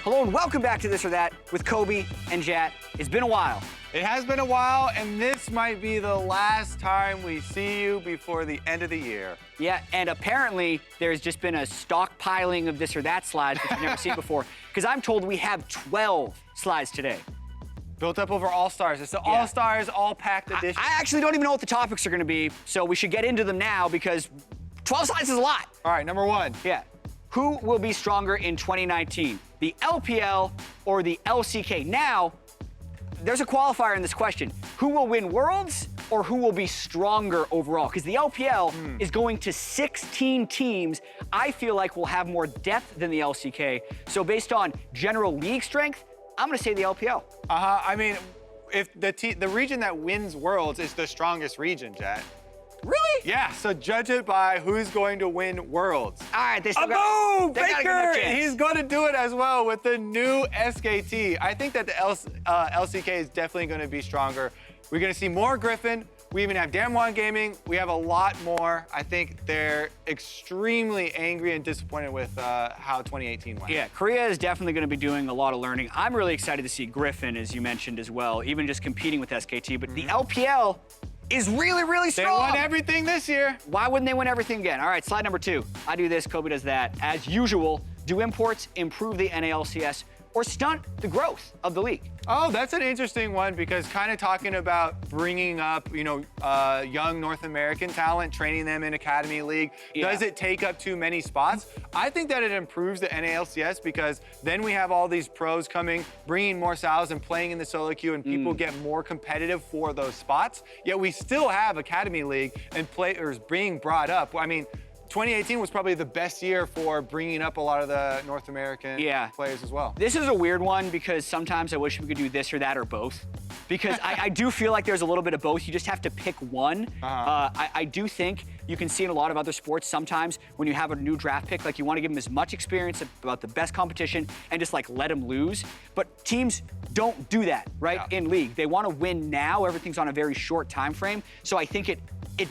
Hello and welcome back to This or That with Kobe and Jatt. It's been a while. It has been a while, and this might be the last time we see you before the end of the year. Yeah, and apparently there's just been a stockpiling of This or That slides, which we've never seen before, because I'm told we have 12 slides today. Built up over All-Stars. It's the All-Stars All-Packed Edition. I actually don't even know what the topics are going to be, so we should get into them now because 12 slides is a lot. All right, number one. Yeah. Who will be stronger in 2019? The LPL or the LCK? Now, there's a qualifier in this question. Who will win Worlds or who will be stronger overall? Because the LPL is going to 16 teams. I feel like we'll have more depth than the LCK. So based on general league strength, I'm going to say the LPL. I mean, if the region that wins Worlds is the strongest region, Jatt. Really? Yeah, so judge it by who's going to win Worlds. All right, they still boom! they gotta give them Baker! a chance. He's going to do it as well with the new SKT. I think that the LCK is definitely going to be stronger. We're going to see more Griffin. We even have Damwon Gaming. We have a lot more. I think they're extremely angry and disappointed with how 2018 went. Yeah, Korea is definitely going to be doing a lot of learning. I'm really excited to see Griffin, as you mentioned as well, even just competing with SKT. But the LPL is really, really strong. They won everything this year. Why wouldn't they win everything again? All right, slide number 2. I do this, Kobe does that. As usual, do imports improve the NA LCS or stunt the growth of the league? Oh, that's an interesting one because kind of talking about bringing up, young North American talent, training them in Academy League. Yeah. Does it take up too many spots? I think that it improves the NA LCS because then we have all these pros coming, bringing more sows and playing in the solo queue, and people get more competitive for those spots. Yet we still have Academy League and players being brought up. I mean, 2018 was probably the best year for bringing up a lot of the North American players as well. This is a weird one because sometimes I wish we could do this or that or both. Because I do feel like there's a little bit of both. You just have to pick one. I do think you can see in a lot of other sports sometimes when you have a new draft pick, like you want to give them as much experience about the best competition and just like let them lose. But teams don't do that, right, in league. They want to win now. Everything's on a very short time frame. So I think it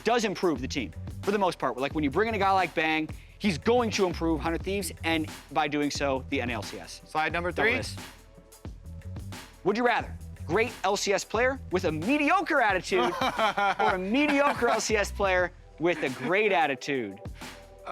does improve the team for the most part. Like when you bring in a guy like Bang, he's going to improve 100 Thieves, and by doing so, the NLCS. Slide number 3. Would you rather great LCS player with a mediocre attitude or a mediocre LCS player with a great attitude?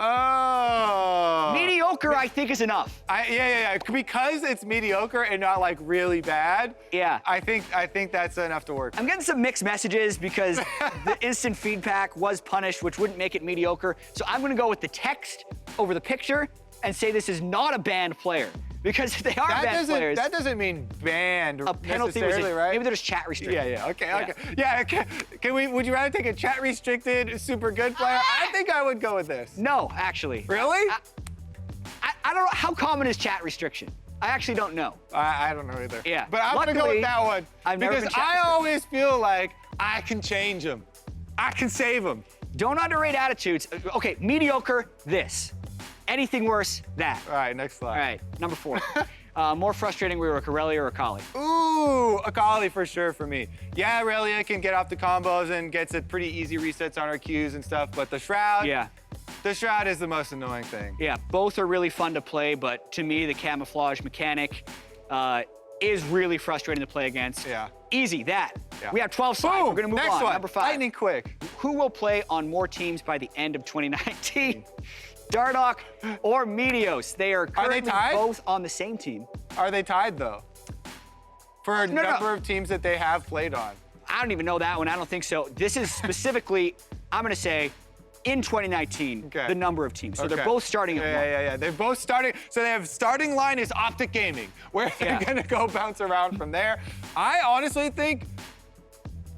Oh. Mediocre, I think, is enough. Yeah. Because it's mediocre and not like really bad. Yeah. I think that's enough to work. I'm getting some mixed messages because the instant feedback was punished, which wouldn't make it mediocre. So I'm going to go with the text over the picture and say this is not a banned player. Because if they are banned players, that doesn't mean banned a penalty was right? Maybe there's chat restricted. Okay. Would you rather take a chat restricted super good player? I think I would go with this. No, actually. Really? I don't know. How common is chat restriction? I actually don't know. I don't know either. Yeah. But I'm gonna go with that one. Because I always feel like I can change them. I can save them. Don't underrate attitudes. Okay, mediocre, this. Anything worse, that. All right, next slide. All right, number 4. More frustrating rework, Aurelia or Akali? Ooh, Akali for sure for me. Yeah, Aurelia can get off the combos and gets a pretty easy resets on her Qs and stuff, but the Shroud, the Shroud is the most annoying thing. Yeah, both are really fun to play, but to me, the camouflage mechanic is really frustrating to play against. Yeah. Easy, that. Yeah. We have 12 slides. We're gonna move next on. One. Number 5. Lightning quick. Who will play on more teams by the end of 2019? Dardoch or Meteos? They are currently both on the same team. Are they tied, though? For a number of teams that they have played on. I don't even know that one. I don't think so. This is specifically, I'm going to say, in 2019, the number of teams. So they're both starting at 1. Yeah. They're both starting. So they have starting line is Optic Gaming, where they're going to go bounce around from there. I honestly think,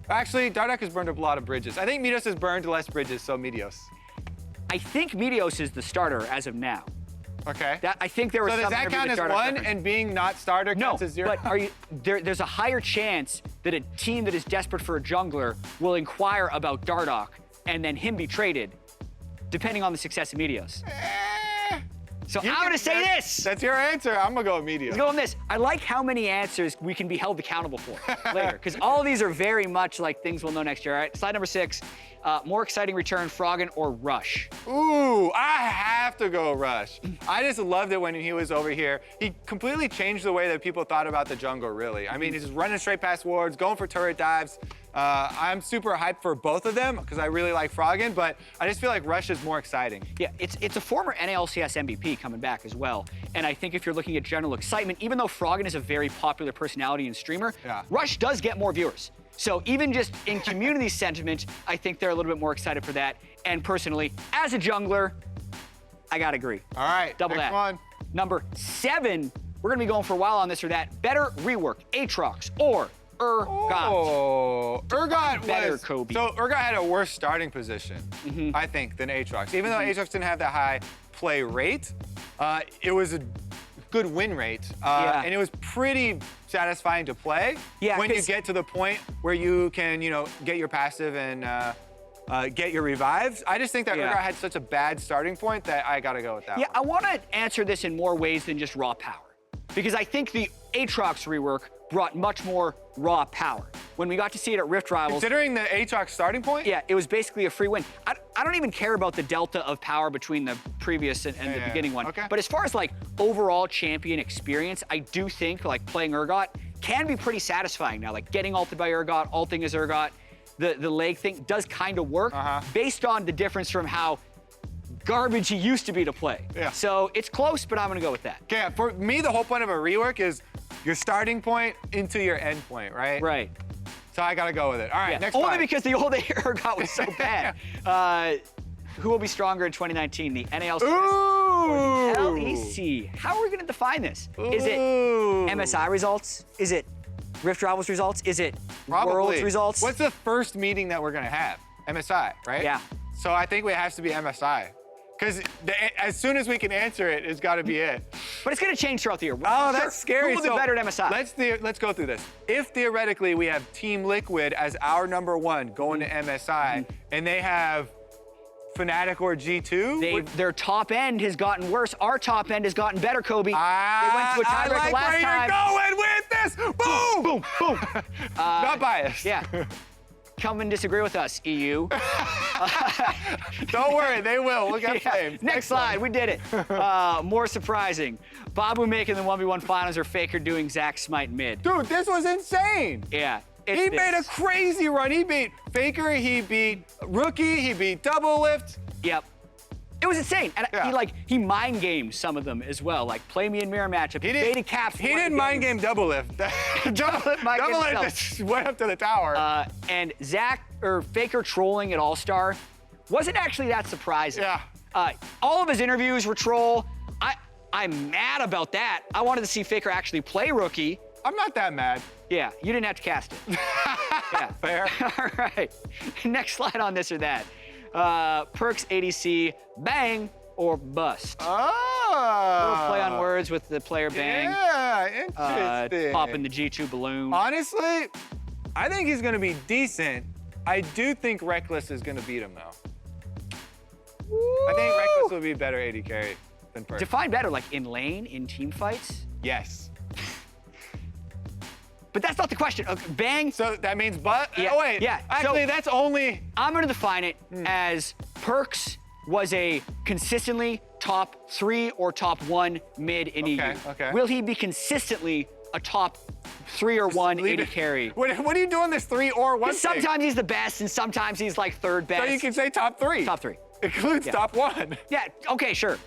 actually, Dardoch has burned up a lot of bridges. I think Meteos has burned less bridges, so Meteos. I think Meteos is the starter as of now. Okay. I think there was so does that count as 1 and being not starter counts as 0? But there's a higher chance that a team that is desperate for a jungler will inquire about Dardoch and then him be traded, depending on the success of Meteos. So I'm gonna say this. That's your answer. I'm gonna go with Meteos. Let's go on this. I like how many answers we can be held accountable for later, because all of these are very much like things we'll know next year. All right, slide number 6. More exciting return, Froggen or Rush? Ooh, I have to go Rush. I just loved it when he was over here. He completely changed the way that people thought about the jungle, really. I mean, he's just running straight past wards, going for turret dives. I'm super hyped for both of them because I really like Froggen, but I just feel like Rush is more exciting. Yeah, it's a former NA LCS MVP coming back as well. And I think if you're looking at general excitement, even though Froggen is a very popular personality and streamer, Rush does get more viewers. So even just in community sentiment, I think they're a little bit more excited for that. And personally, as a jungler, I gotta agree. All right, double next that. one. Number 7, we're gonna be going for a while on this or that. Better rework, Aatrox or Urgot? Oh, Urgot better, was, Kobe. So Urgot had a worse starting position, I think, than Aatrox. Even though Aatrox didn't have that high play rate, it was a good win rate, and it was pretty satisfying to play when you get to the point where you can, get your passive and get your revives. I just think that Urgot had such a bad starting point that I gotta go with that one. I want to answer this in more ways than just raw power, because I think the Aatrox rework brought much more raw power. When we got to see it at Rift Rivals. Considering the Aatrox starting point? Yeah, it was basically a free win. I don't even care about the delta of power between the previous and the beginning one. Okay. But as far as like overall champion experience, I do think like playing Urgot can be pretty satisfying now. Like getting ulted by Urgot, ulting as Urgot, the leg thing does kind of work based on the difference from how garbage he used to be to play. Yeah. So it's close, but I'm gonna go with that. Okay, for me, the whole point of a rework is your starting point into your end point, right? Right. So I gotta go with it. All right, next one. Only because the old Urgot was so bad. Who will be stronger in 2019, the NA LCS or the LEC? How are we gonna define this? Is it MSI results? Is it Rift Rivals results? Is it Worlds results? What's the first meeting that we're gonna have? MSI, right? Yeah. So I think it has to be MSI. Because as soon as we can answer it, it's got to be it. But it's going to change throughout the year. Oh, that's scary. Who will do better at MSI? Let's go through this. If theoretically we have Team Liquid as our #1 going to MSI, and they have Fnatic or G2, their top end has gotten worse. Our top end has gotten better, Kobe. They went to a tiebreaker last time. I like where you're going with this. Boom, boom, boom. Not biased. Yeah. Come and disagree with us, EU. Don't worry, they will. We'll get flames. Next slide, we did it. More surprising. Babu making the 1v1 finals or Faker doing Zac Smite mid. Dude, this was insane. Yeah. He made a crazy run. He beat Faker, he beat Rookie, he beat Double Lift. Yep. It was insane. And he mind gamed some of them as well. Like play me in mirror matchup. He beta caps. He didn't mind game Double Lift. Double Lift just went up to the tower. And Faker trolling at All-Star wasn't actually that surprising. Yeah. All of his interviews were troll. I'm mad about that. I wanted to see Faker actually play Rookie. I'm not that mad. Yeah, you didn't have to cast it. Yeah. Fair. All right. Next slide on this or that. Perkz ADC, bang or bust? Oh. Little play on words with the player bang. Yeah, interesting. Popping the G2 balloon. Honestly, I think he's going to be decent. I do think Reckless is going to beat him, though. I think Reckless will be better AD carry than Perkz. Define better, like in lane, in team fights? Yes. But that's not the question. Okay, bang. So that means but? Yeah. Oh, wait. Yeah. Actually, that's only... I'm going to define it as Perkz was a consistently top 3 or top 1 mid in EU. Okay. Will he be consistently a top 3 or 1 AD carry? What are you doing this 3 or 1 thing? Sometimes he's the best and sometimes he's like third best. So you can say top 3. Top 3. Includes top 1. Yeah, okay, sure.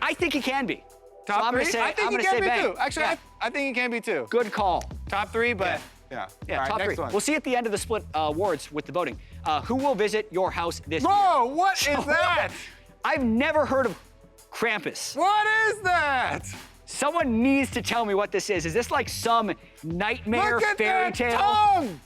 I think he can be. Top 3? I think he can be bang. too. Actually, I think he can be too. Good call. Top 3, but yeah. Yeah, All right, top next 3. one. We'll see at the end of the split awards with the voting. Who will visit your house this year? Bro, what is that? I've never heard of Krampus. What is that? Someone needs to tell me what this is. Is this like some nightmare Look at fairy that tale? tongue!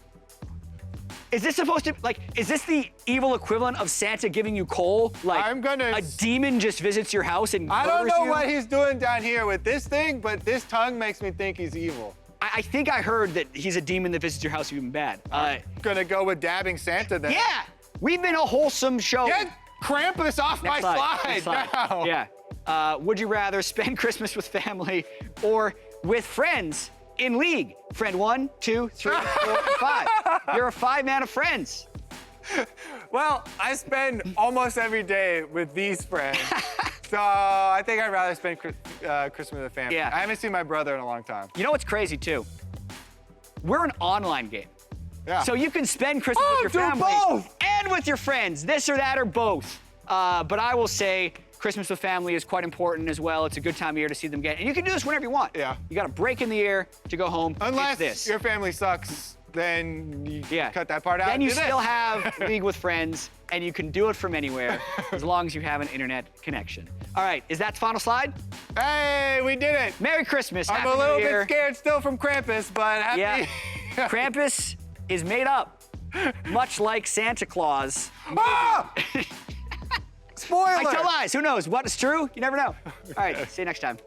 Is this supposed to, is this the evil equivalent of Santa giving you coal? Like, a demon just visits your house and murders you? I don't know what he's doing down here with this thing, but this tongue makes me think he's evil. I think I heard that he's a demon that visits your house even bad. I'm gonna go with dabbing Santa then. Yeah! We've been a wholesome show. Krampus off my slide. Next slide. No. Yeah. Would you rather spend Christmas with family or with friends in League? Friend 1, 2, 3, 4, 5. You're a 5-man of friends. Well, I spend almost every day with these friends. So I think I'd rather spend Christmas with the family. Yeah. I haven't seen my brother in a long time. You know what's crazy too? We're an online game. Yeah. So you can spend Christmas with your family both. and with your friends, this or that or both. But I will say Christmas with family is quite important as well. It's a good time of year to see them get, and you can do this whenever you want. Yeah. You got a break in the year to go home. Unless it's this. your family sucks, then you Yeah. cut that part out. Then and you do this. still have League with friends, and you can do it from anywhere as long as you have an internet connection. All right, is that the final slide? Hey, we did it. Merry Christmas. I'm Happy a little New Year. bit scared still from Krampus, but happy. Yeah. Krampus is made up, much like Santa Claus. Ah! Spoiler! I tell lies. Who knows? What is true? You never know. All right, see you next time.